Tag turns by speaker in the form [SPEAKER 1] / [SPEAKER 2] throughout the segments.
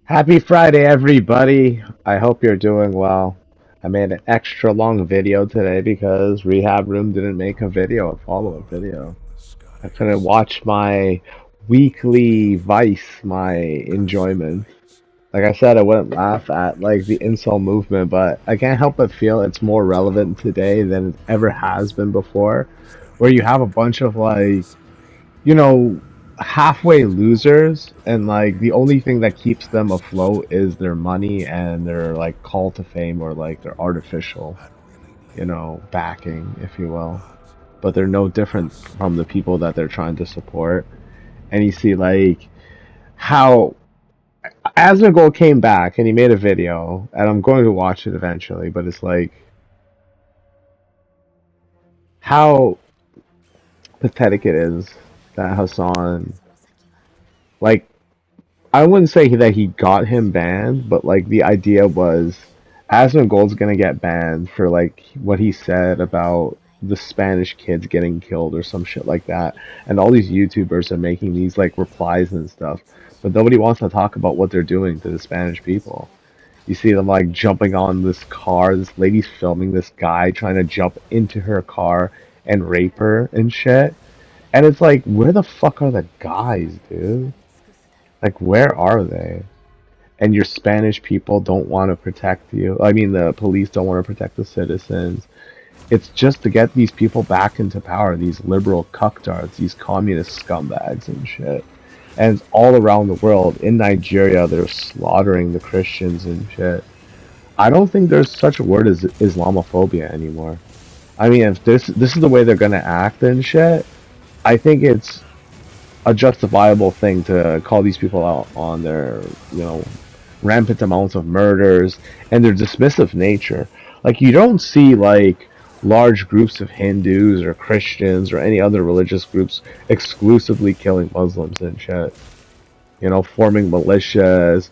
[SPEAKER 1] Happy Friday, everybody. I hope you're doing well. I made an extra long video today because Rehab Room didn't make a follow-up video. I couldn't watch my weekly Vice, my enjoyment. Like I said, I wouldn't laugh at like the incel movement, but I can't help but feel it's more relevant today than it ever has been before, where you have a bunch of like you know, halfway losers, and like the only thing that keeps them afloat is their money and their like call to fame or like their artificial, backing, if you will. But they're no different from the people that they're trying to support. And you see like how Asmongold came back and he made a video, and I'm going to watch it eventually, but it's like how pathetic it is that Hassan, like, I wouldn't say that he got him banned, but like the idea was Asmongold's gonna get banned for like what he said about the Spanish kids getting killed or some shit like that. And all these YouTubers are making these like replies and stuff, but nobody wants to talk about what they're doing to the Spanish people. You see them like jumping on this car. This lady's filming this guy trying to jump into her car and rape her and shit. And it's like, where the fuck are the guys, dude? Like, where are they? And your Spanish people don't want to protect you. I mean, the police don't want to protect the citizens. It's just to get these people back into power, these liberal cucktards, these communist scumbags and shit. And it's all around the world. In Nigeria, they're slaughtering the Christians and shit. I don't think there's such a word as Islamophobia anymore. I mean, if this is the way they're gonna act and shit, I think it's a justifiable thing to call these people out on their, you know, rampant amounts of murders and their dismissive nature. Like you don't see like large groups of Hindus or Christians or any other religious groups exclusively killing Muslims and shit. You know, forming militias,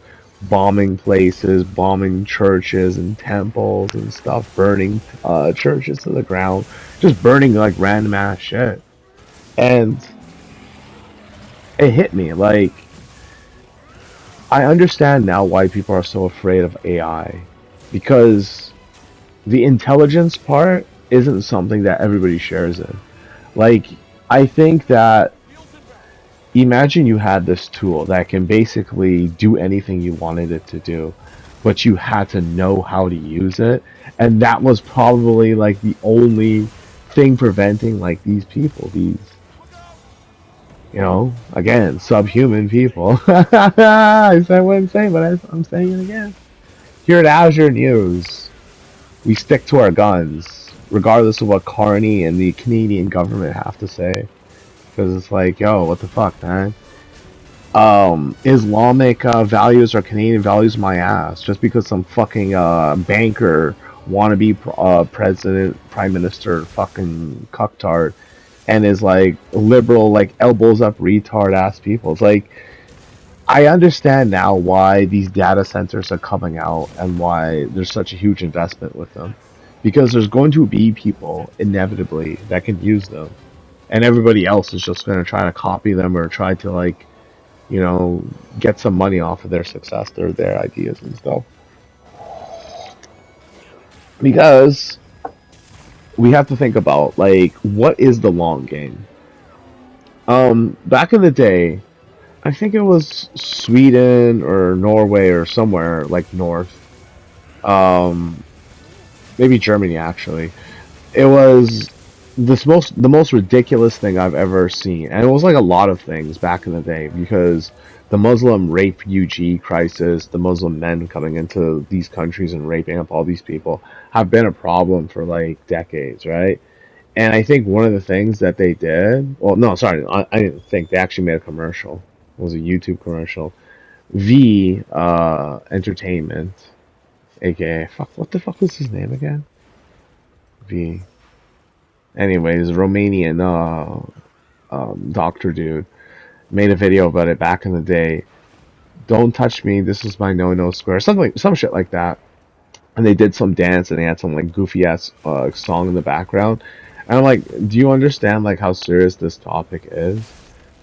[SPEAKER 1] bombing places, bombing churches and temples and stuff, burning churches to the ground, just burning like random ass shit. And it hit me like I understand now why people are so afraid of AI, because the intelligence part isn't something that everybody shares in. Like, I think that imagine you had this tool that can basically do anything you wanted it to do, but you had to know how to use it, and that was probably like the only thing preventing like these people, these again, subhuman people. I said I wouldn't say, but I'm saying it again. Here at Azure News, we stick to our guns, regardless of what Carney and the Canadian government have to say. Because it's like, yo, what the fuck, man? Islamic values or Canadian values, my ass. Just because some fucking banker, wannabe president, prime minister, fucking cucktard, and is like liberal, like elbows up retard ass people. It's like, I understand now why these data centers are coming out and why there's such a huge investment with them. Because there's going to be people, inevitably, that can use them. And everybody else is just going to try to copy them or try to, like, get some money off of their success, their ideas and stuff. Because we have to think about, like, what is the long game? Back in the day, I think it was Sweden or Norway or somewhere, like, north. Um, Maybe Germany actually. It was the most ridiculous thing I've ever seen, and it was like a lot of things back in the day because the Muslim refugee crisis, the Muslim men coming into these countries and raping up all these people, have been a problem for like decades, right? And I think one of the things that they did, well, no, sorry, I didn't think they actually made a commercial. It was a YouTube commercial. V Entertainment, aka fuck, what the fuck was his name again? V. Anyways, Romanian doctor dude made a video about it back in the day. Don't touch me. This is my no square. Something like some shit like that. And they did some dance and they had some like goofy ass song in the background. And I'm like, do you understand like how serious this topic is?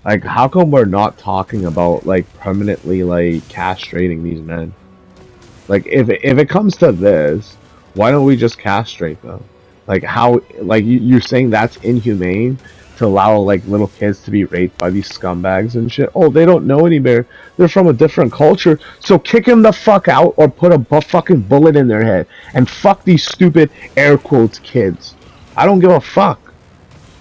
[SPEAKER 1] Like, how come we're not talking about like permanently like castrating these men? Like, if it comes to this, why don't we just castrate them? Like, how? Like, you're saying that's inhumane to allow like little kids to be raped by these scumbags and shit? Oh, they don't know any better. They're from a different culture, so kick them the fuck out or put a fucking bullet in their head and fuck these stupid air quotes kids. I don't give a fuck.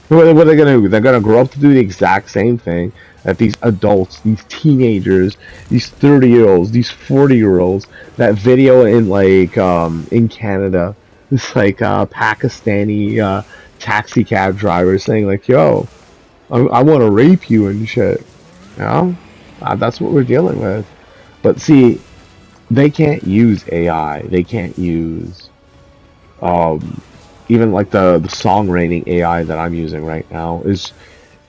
[SPEAKER 1] What are they gonna do? They're gonna grow up to do the exact same thing that these adults, these teenagers, these 30-year-olds, these 40-year-olds, that video in Canada, this Pakistani taxi cab driver saying like, "Yo, I want to rape you and shit." You know, that's what we're dealing with. But see, they can't use AI. They can't use um, even like the song rating AI that I'm using right now is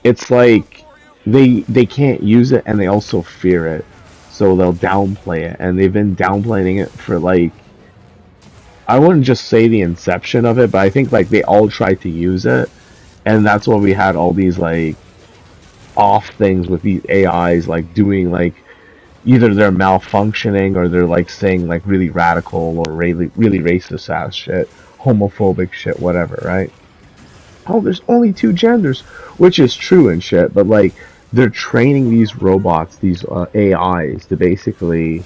[SPEAKER 1] it's like they can't use it and they also fear it, so they'll downplay it, and they've been downplaying it for like I wouldn't just say the inception of it, but I think like they all tried to use it, and that's why we had all these like off things with these AIs like doing like either they're malfunctioning or they're like saying like really radical or really racist ass shit, homophobic shit, whatever, right? Oh, there's only two genders, which is true and shit, but like they're training these robots, these AIs, to basically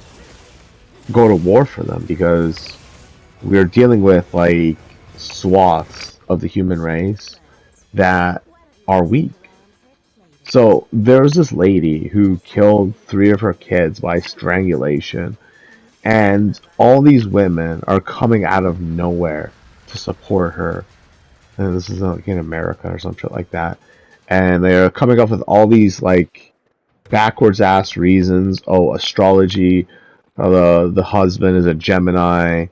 [SPEAKER 1] go to war for them because we're dealing with like swaths of the human race that are weak. So there's this lady who killed three of her kids by strangulation, and all these women are coming out of nowhere to support her, and this is like in America or some shit like that. And they're coming up with all these like backwards ass reasons. Oh, astrology. The husband is a Gemini.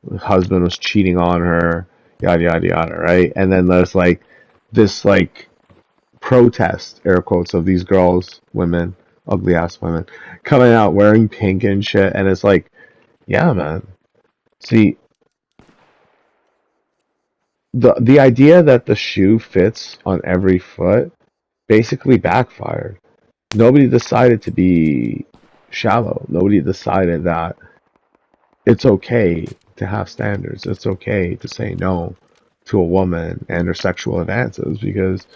[SPEAKER 1] The husband was cheating on her. Yada yada yada. Right? And then there's like this like protest air quotes of these girls, women, ugly ass women, coming out wearing pink and shit. And it's like, yeah, man. See, the idea that the shoe fits on every foot basically backfired. Nobody decided to be shallow. Nobody decided that it's okay to have standards. It's okay to say no to a woman and her sexual advances because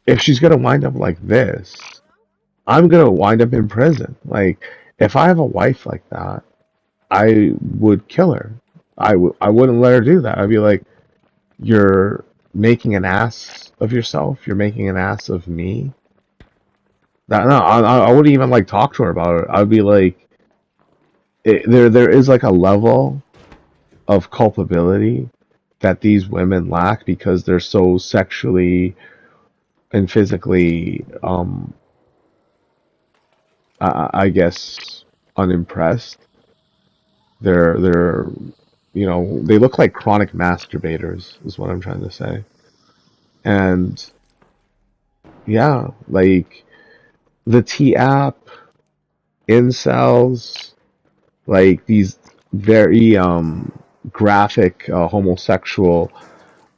[SPEAKER 1] if she's gonna wind up like this, I'm gonna wind up in prison. Like if I have a wife like that, I would kill her. I wouldn't let her do that. I'd be like, you're making an ass of yourself. You're making an ass of me. That, no, I wouldn't even like talk to her about it. I'd be like, there is like a level of culpability that these women lack because they're so sexually and physically, I guess, unimpressed. They're, they look like chronic masturbators, is what I'm trying to say. And yeah, like the T app, incels, like these very graphic homosexual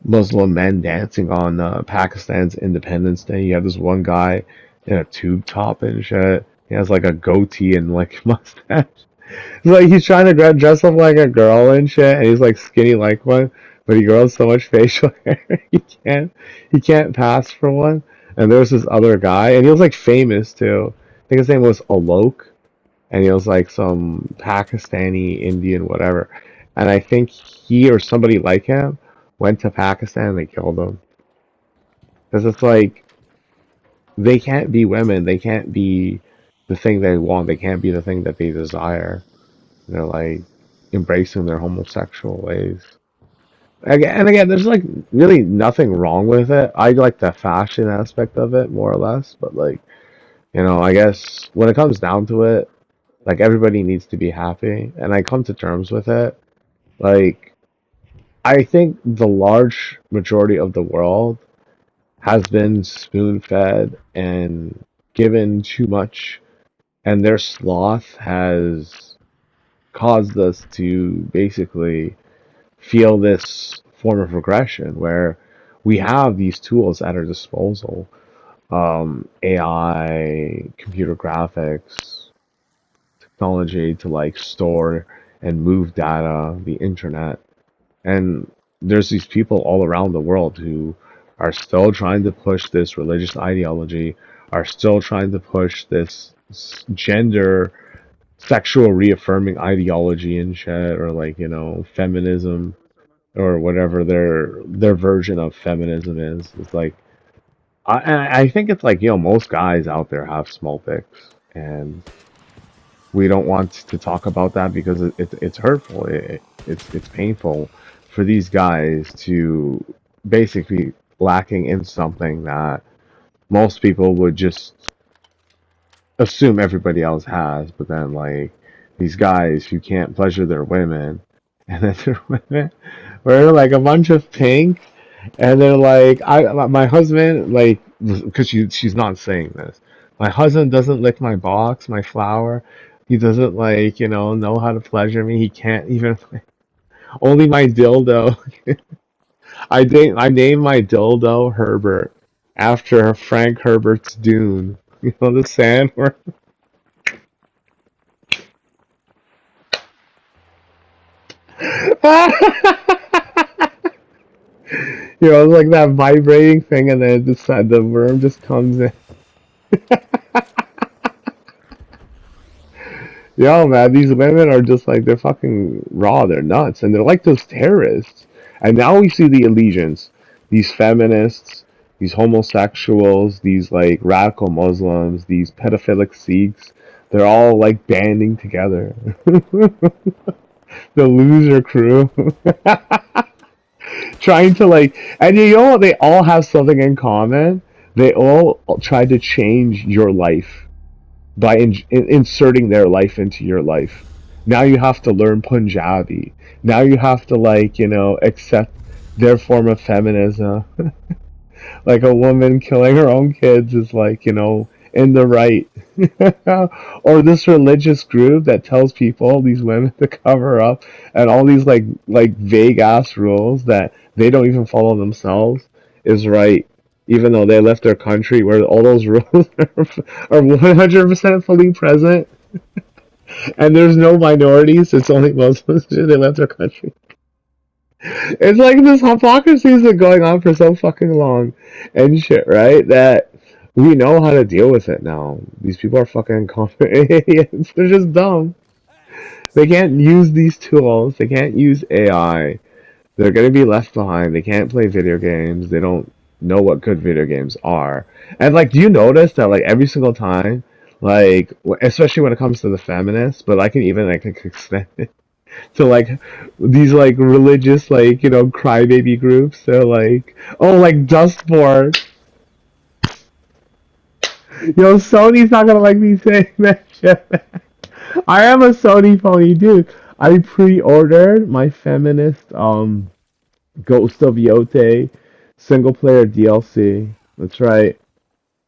[SPEAKER 1] Muslim men dancing on Pakistan's Independence Day. You have this one guy in a tube top and shit. He has like a goatee and like mustache. It's like he's trying to dress up like a girl and shit, and he's like skinny like one, but he grows so much facial hair he can't pass for one. And there was this other guy, and he was like famous too. I think his name was Alok, and he was like some Pakistani Indian whatever. And I think he or somebody like him went to Pakistan and they killed him because it's like they can't be women, they can't be the thing they want, they can't be the thing that they desire. They're like embracing their homosexual ways. Again, and again, there's like really nothing wrong with it. I like the fashion aspect of it more or less, but like I guess when it comes down to it, like everybody needs to be happy, and I come to terms with it. Like I think the large majority of the world has been spoon fed and given too much, and their sloth has caused us to basically feel this form of regression where we have these tools at our disposal. AI, computer graphics, technology to like store and move data, the internet. And there's these people all around the world who are still trying to push this religious ideology, are still trying to push this gender, sexual reaffirming ideology and shit, or like, feminism or whatever their version of feminism is. It's like I think it's like, most guys out there have small dicks, and we don't want to talk about that because it's hurtful. It's painful for these guys to basically lacking in something that most people would just assume everybody else has. But then like these guys who can't pleasure their women, and then their women wear like a bunch of pink, and they're like, my husband, like, because she's not saying this. My husband doesn't lick my box, my flower. He doesn't like, know how to pleasure me. He can't even only my dildo. I named my dildo Herbert after Frank Herbert's Dune. The sandworm. It's like that vibrating thing, and then the worm just comes in. Yo, man, these women are just like, they're fucking raw, they're nuts, and they're like those terrorists. And now we see the allegiance. These feminists, these homosexuals, these like radical Muslims, these pedophilic Sikhs, they're all like banding together. The loser crew. Trying to like, and what? They all have something in common. They all try to change your life by inserting their life into your life. Now you have to learn Punjabi. Now you have to like, accept their form of feminism. Like a woman killing her own kids is like, in the right. Or this religious group that tells people, these women, to cover up, and all these like vague ass rules that they don't even follow themselves is right, even though they left their country where all those rules are 100% fully present, and there's no minorities. It's only Muslims. They left their country. It's like this hypocrisy has been going on for so fucking long and shit, right? That we know how to deal with it now. These people are fucking incompetent idiots. They're just dumb. They can't use these tools. They can't use AI. They're gonna be left behind. They can't play video games. They don't know what good video games are. And like, do you notice that like every single time, like especially when it comes to the feminists, but I can even like extend it to like these like religious like crybaby groups. They're like, oh, like Dustboard. Sony's not gonna like me saying that shit. I am a Sony pony, dude. I pre-ordered my feminist Ghost of Yote single player DLC. That's right.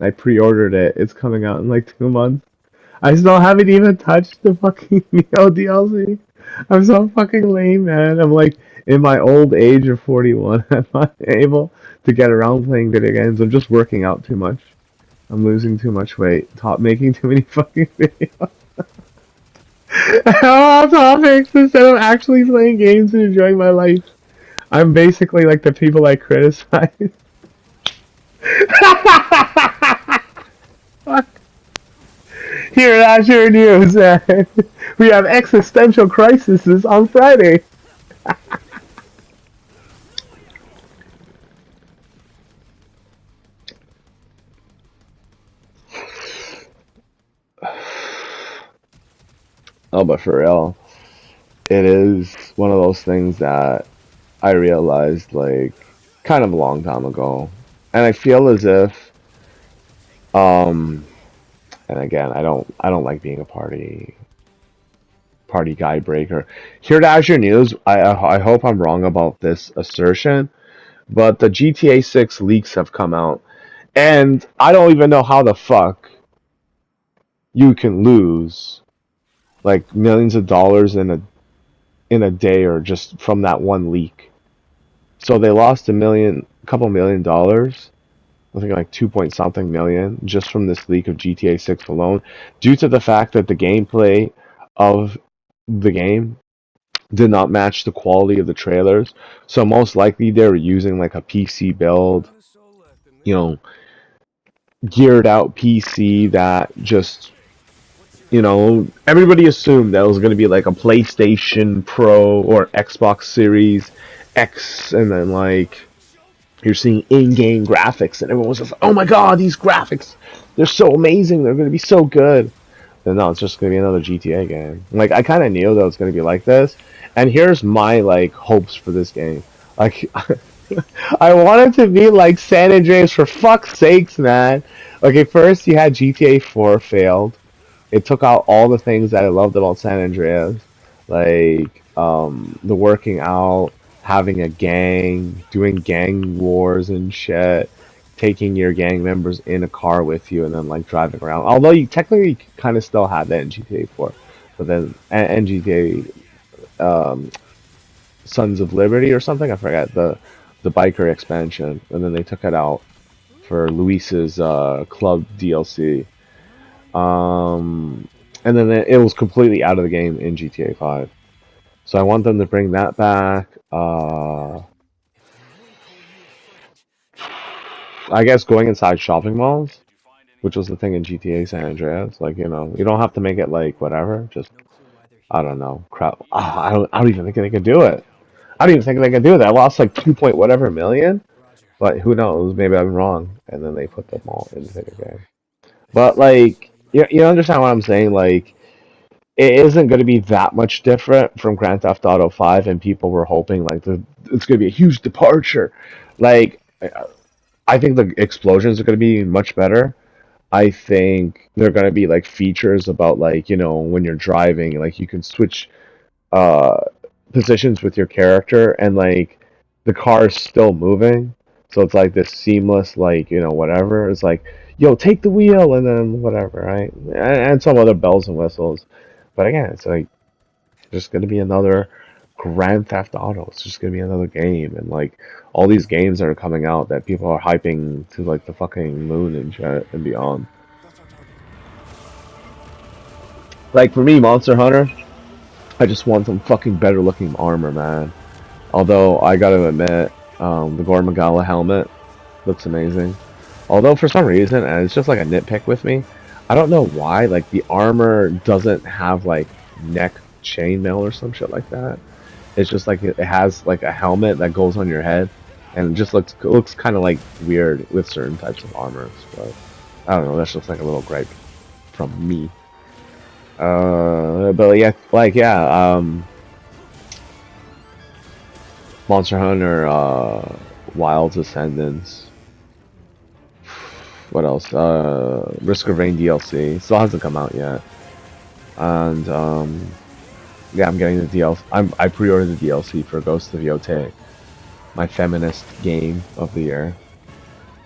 [SPEAKER 1] I pre-ordered it. It's coming out in like 2 months. I still haven't even touched the fucking Neo DLC. I'm so fucking lame, man. I'm like in my old age of 41. I'm not able to get around playing video games. I'm just working out too much. I'm losing too much weight. Making too many fucking videos. I'm topics instead of actually playing games and enjoying my life. I'm basically like the people I criticize. Here at Azure News, we have existential crises on Friday. Oh, but for real, it is one of those things that I realized like kind of a long time ago, and I feel as if, um, and again, I don't like being a party guy breaker. Here at Azure News, I hope I'm wrong about this assertion, but the GTA 6 leaks have come out, and I don't even know how the fuck you can lose like millions of dollars in a day or just from that one leak. So they lost couple $1 million, I think like 2 point something million just from this leak of GTA 6 alone, due to the fact that the gameplay of the game did not match the quality of the trailers. So most likely they were using like a PC build, you know, geared out PC that just, everybody assumed that it was going to be like a PlayStation Pro or Xbox Series X, and then like you're seeing in-game graphics, and everyone was just like, "Oh my God, these graphics! They're so amazing! They're going to be so good!" And no, it's just going to be another GTA game. Like I kind of knew that it was going to be like this, and here's my like hopes for this game. Like I want it to be like San Andreas, for fuck's sakes, man. Okay, first you had GTA 4 failed. It took out all the things that I loved about San Andreas, like the working out, having a gang, doing gang wars and shit, taking your gang members in a car with you and then like driving around. Although you technically kind of still had that in GTA 4, but then and GTA Sons of Liberty or something, I forgot the biker expansion, and then they took it out for Luis's club DLC. Um, and then it was completely out of the game in GTA 5. So I want them to bring that back. I guess going inside shopping malls, which was the thing in GTA San Andreas. Like, you don't have to make it like whatever. Just, I don't know, crap. I don't even think they could do it. I don't even think they could do it. I lost like 2 point whatever million. But who knows? Maybe I'm wrong. And then they put them all into the game. But like, you understand what I'm saying? Like, it isn't going to be that much different from Grand Theft Auto 5, and people were hoping like it's going to be a huge departure. Like, I think the explosions are going to be much better. I think there are going to be like features about like, when you're driving, like you can switch uh positions with your character, and like the car is still moving. So it's like this seamless, like, whatever. It's like, yo, take the wheel, and then whatever, right? And some other bells and whistles. But again, it's like just gonna be another Grand Theft Auto. It's just gonna be another game, and like all these games that are coming out that people are hyping to like the fucking moon and shit and beyond. Like for me, Monster Hunter, I just want some fucking better looking armor, man. Although I gotta admit, the Gore Magala helmet looks amazing. Although for some reason, and it's just like a nitpick with me, I don't know why, like the armor doesn't have like neck chainmail or some shit like that. It's just like it has like a helmet that goes on your head, and it just looks kind of like weird with certain types of armors. But I don't know. That's just like a little gripe from me. But yeah, like yeah, Monster Hunter, Wild's Ascendance. What else? Risk of Rain DLC still hasn't come out yet, and yeah, I'm getting the DLC. I pre-ordered the DLC for Ghost of Yotei, my feminist game of the year.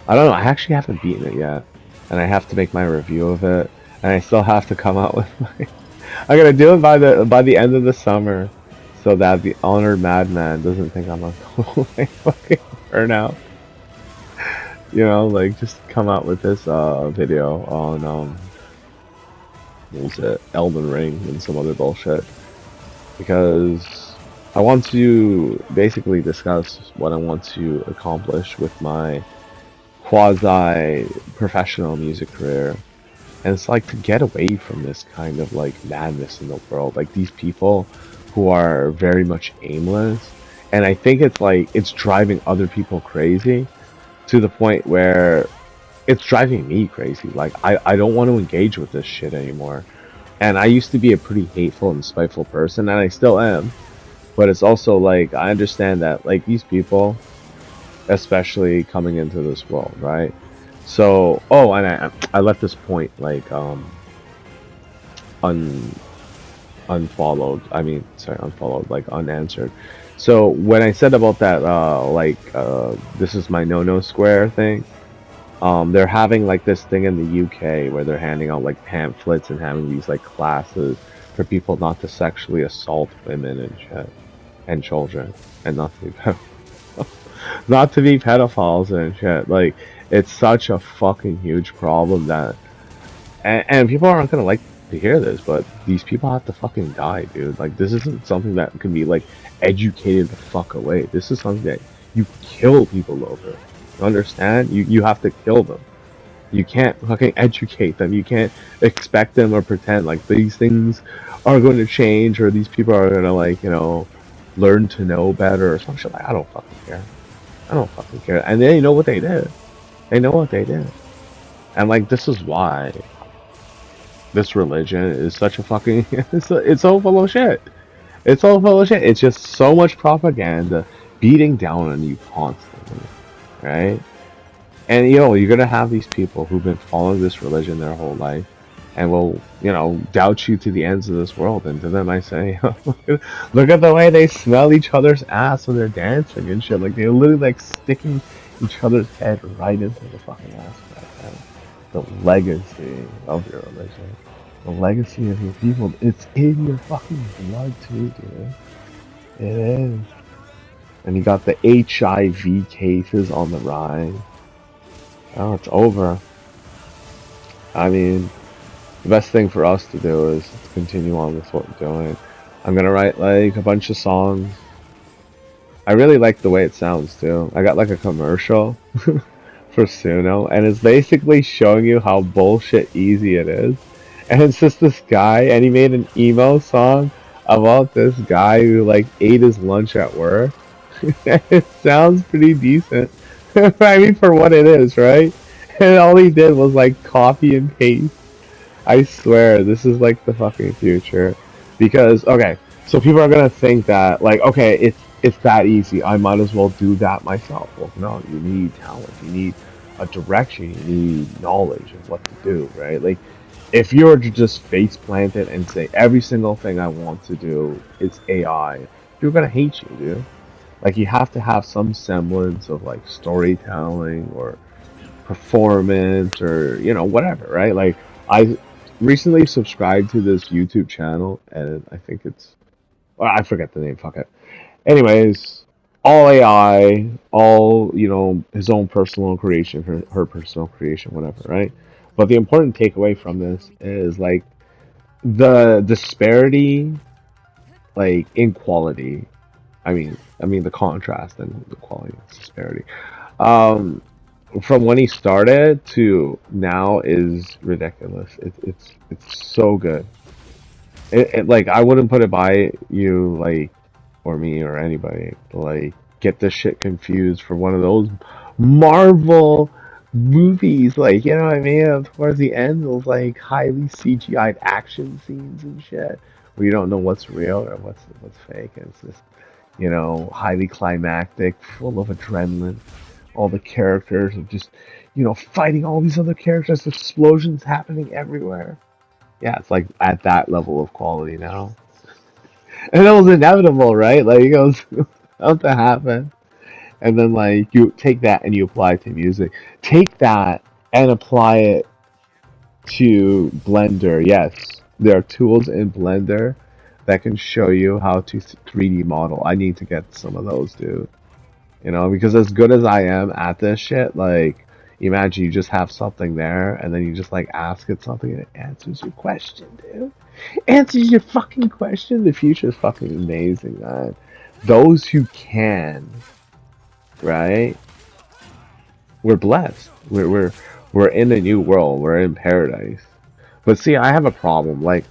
[SPEAKER 1] I don't know. I actually haven't beaten it yet, and I have to make my review of it, and I still have to come out with my. I'm gonna do it by the end of the summer, so that the honored madman doesn't think I'm a like fucking burnout. Like just come out with this video on what was it, Elden Ring and some other bullshit, because I want to basically discuss what I want to accomplish with my quasi professional music career. And it's like to get away from this kind of like madness in the world, like these people who are very much aimless. And I think it's like it's driving other people crazy, to the point where it's driving me crazy. Like I don't want to engage with this shit anymore. And I used to be a pretty hateful and spiteful person, and I still am. But it's also like I understand that like these people, especially coming into this world, right? So, oh, and I left this point like un unfollowed. I mean, sorry, unfollowed, like unanswered. So when I said about that, this is my no square thing. They're having like this thing in the UK where they're handing out like pamphlets and having these like classes for people not to sexually assault women and shit, and children, and not to be not to be pedophiles and shit. Like, It's such a fucking huge problem that, and people aren't gonna like to hear this, but these people have to fucking die, dude. Like, this isn't something that can be like educated the fuck away. This is something that you kill people over. You understand? You have to kill them. You can't fucking educate them. You can't expect them or pretend like these things are going to change or these people are gonna, like, learn to know better or some shit. Like, I don't fucking care. I don't fucking care. And they know what they did. They know what they did. And like, this is why this religion is such a fucking it's so full of shit. It's so full of shit. It's just so much propaganda beating down on you constantly, right? And you're gonna have these people who've been following this religion their whole life and will, doubt you to the ends of this world. And to them I say, look at the way they smell each other's ass when they're dancing and shit. Like, they're literally like sticking each other's head right into the fucking ass crack, man. The legacy of your religion. The legacy of your people. It's in your fucking blood too, dude. It is. And you got the HIV cases on the rise. Oh, it's over. I mean, the best thing for us to do is to continue on with what we're doing. I'm gonna write like a bunch of songs. I really like the way it sounds too. I got like a commercial for Suno, and it's basically showing you how bullshit easy it is. And it's just this guy, and he made an emo song about this guy who like ate his lunch at work. It sounds pretty decent. I mean, for what it is, right? And all he did was like copy and paste. I swear, this is like the fucking future. Because, okay, so people are gonna think that, like, okay, it's that easy. I might as well do that myself. Well, no, you need talent. You need a direction. You need knowledge of what to do, right? Like, if you were to just face plant it and say every single thing I want to do is AI, people are gonna hate you, dude. Like, you have to have some semblance of like storytelling or performance or whatever, right? Like, I recently subscribed to this YouTube channel, and I think well, I forget the name. Fuck it. Anyways, all AI, all his own personal creation, her personal creation, whatever, right? But the important takeaway from this is like the disparity, like in quality. I mean the contrast and the quality disparity. Um, from when he started to now is ridiculous. It's so good. Like, I wouldn't put it by you, like, or me or anybody to like get this shit confused for one of those Marvel movies. Like, you know what I mean? Towards the end, those like highly CGI'd action scenes and shit where you don't know what's real or what's fake. And it's just highly climactic, full of adrenaline. All the characters are just, fighting all these other characters, explosions happening everywhere. Yeah, it's like at that level of quality now. And it was inevitable, right? Like, it was about to happen. And then, like, you take that and you apply it to music. Take that and apply it to Blender. Yes, there are tools in Blender that can show you how to 3D model. I need to get some of those, dude. Because as good as I am at this shit, like, imagine you just have something there and then you just like ask it something and it answers your question, dude. Answers your fucking question. The future is fucking amazing, man. Those who can, right? We're blessed. We're in a new world. We're in paradise. But see, I have a problem. Like,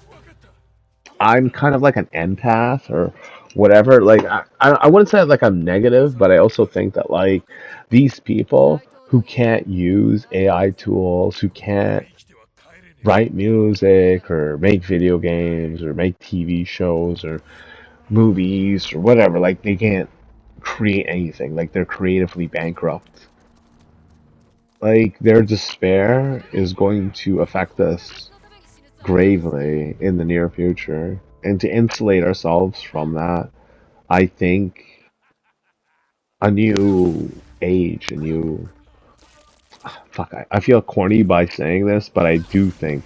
[SPEAKER 1] I'm kind of like an empath or whatever. Like, I wouldn't say like I'm negative, but I also think that like these people who can't use AI tools, who can't write music or make video games or make TV shows or movies or whatever, like they can't create anything. Like, they're creatively bankrupt. Like, their despair is going to affect us gravely in the near future. And to insulate ourselves from that, I think a new age, a new. Fuck, I feel corny by saying this, but I do think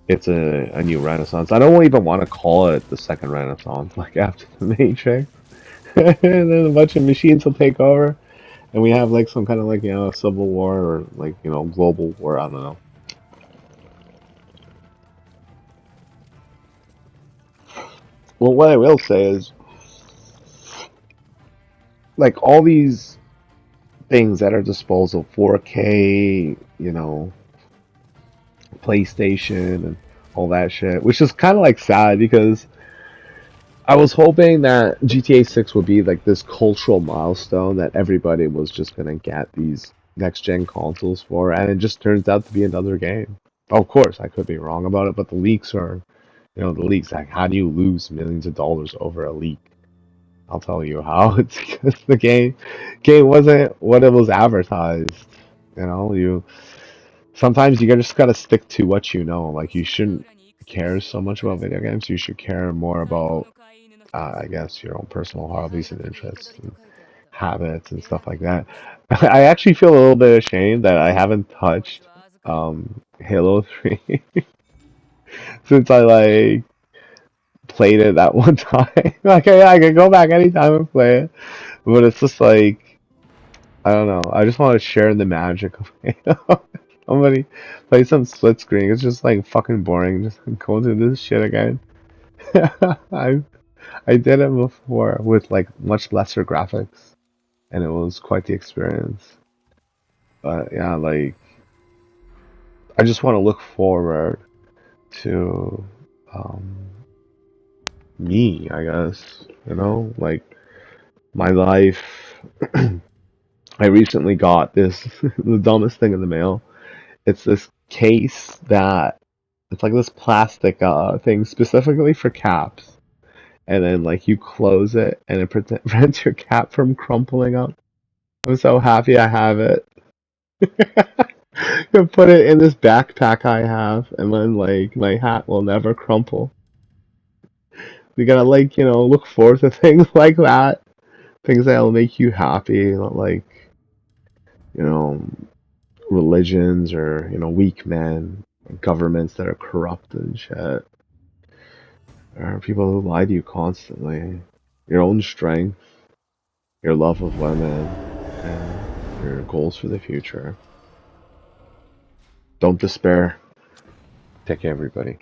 [SPEAKER 1] it's a new renaissance. I don't even want to call it the second renaissance, like after the Matrix. And then a bunch of machines will take over. and we have like some kind of like civil war or like global war. I don't know. Well, what I will say is like all these things at our disposal, 4K, PlayStation and all that shit, which is kind of like sad because I was hoping that GTA 6 would be like this cultural milestone that everybody was just gonna get these next gen consoles for, and it just turns out to be another game. Of course, I could be wrong about it, but the leaks are, the leaks. Like, how do you lose millions of dollars over a leak? I'll tell you how. It's because the game wasn't what it was advertised. You sometimes you just gotta stick to what you know. Like, you shouldn't care so much about video games. You should care more about I guess your own personal hobbies and interests and habits and stuff like that. I actually feel a little bit ashamed that I haven't touched Halo 3 since I like played it that one time. Like I can go back anytime and play it, but it's just like I don't know. I just want to share the magic of Halo. Somebody play some split screen. It's just like fucking boring. Just go through this shit again. I I did it before with like much lesser graphics, and it was quite the experience. But yeah, like I just want to look forward to um, me, I guess. Like my life. I recently got this the dumbest thing in the mail. It's this case that it's like this plastic thing specifically for caps, and then like you close it and it prevents your cap from crumpling up. I'm so happy I have it. Can put it in this backpack I have, and then like my hat will never crumple. You gotta like look forward to things like that, things that'll make you happy, not like you know religions or weak men, governments that are corrupt and shit, or people who lie to you constantly. Your own strength, your love of women, and your goals for the future. Don't despair. Take care, everybody.